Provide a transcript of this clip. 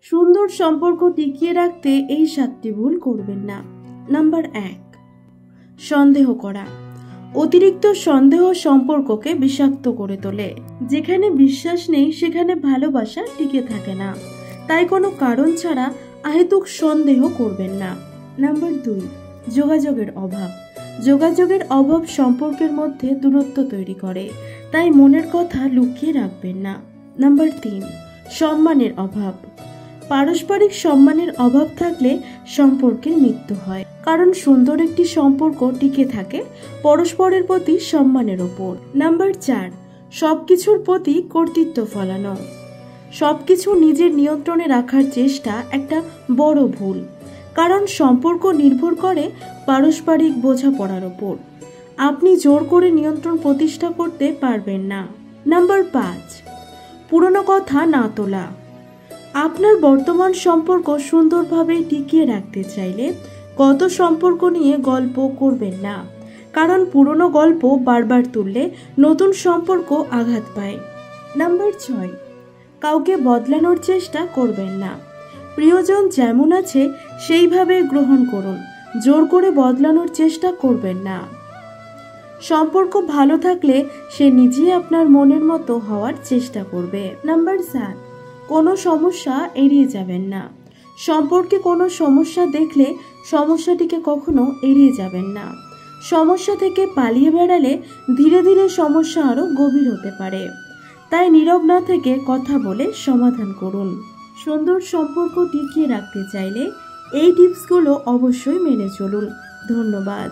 সুন্দর সম্পর্ক টিকিয়ে রাখতে এই 7টি ভুল করবেন না। নাম্বার 1, সন্দেহ করা। অতিরিক্ত সন্দেহ সম্পর্ককে বিষাক্ত করে তোলে। যেখানে বিশ্বাস নেই সেখানে ভালোবাসা টিকে থাকে না। তাই কোনো কারণ ছাড়া অহেতুক সন্দেহ করবেন না। নাম্বার 2, যোগাযোগের অভাব। যোগাযোগের অভাব সম্পর্কের মধ্যে দূরত্ব তৈরি করে, তাই মনের কথা লুকিয়ে রাখবেন না। নাম্বার 3, সম্মানের অভাব। পারস্পরিক সম্মানের অভাব থাকলে সম্পর্কের মৃত্যু হয়, কারণ সুন্দর একটি সম্পর্ক টিকে থাকে পরস্পরের প্রতি সম্মানের ওপর। নাম্বার 4, সবকিছুর প্রতি কর্তৃত্ব ফলানো। সবকিছু নিজের নিয়ন্ত্রণে রাখার চেষ্টা একটা বড় ভুল, কারণ সম্পর্ক নির্ভর করে পারস্পরিক বোঝাপড়ার ওপর। আপনি জোর করে নিয়ন্ত্রণ প্রতিষ্ঠা করতে পারবেন না। নাম্বার 5, পুরনো কথা না তোলা। আপনার বর্তমান সম্পর্ক সুন্দরভাবে টিকিয়ে রাখতে চাইলে গত সম্পর্ক নিয়ে গল্প করবেন না, কারণ পুরনো গল্প বারবার তুললে নতুন সম্পর্ক আঘাত পায়। নাম্বার 6, কাউকে বদলানোর চেষ্টা করবেন না। প্রিয়জন যেমন আছে সেইভাবে গ্রহণ করুন, জোর করে বদলানোর চেষ্টা করবেন না। সম্পর্ক ভালো থাকলে সে নিজেই আপনার মনের মতো হওয়ার চেষ্টা করবে। নাম্বার 7, কোনো সমস্যা এড়িয়ে যাবেন না। সম্পর্কে কোনো সমস্যা দেখলে সমস্যাটিকে কখনো এড়িয়ে যাবেন না। সমস্যা থেকে পালিয়ে বেড়ালে ধীরে ধীরে সমস্যা আরও গভীর হতে পারে। তাই নীরব না থেকে কথা বলে সমাধান করুন। সুন্দর সম্পর্ক টিকিয়ে রাখতে চাইলে এই টিপসগুলো অবশ্যই মেনে চলুন। ধন্যবাদ।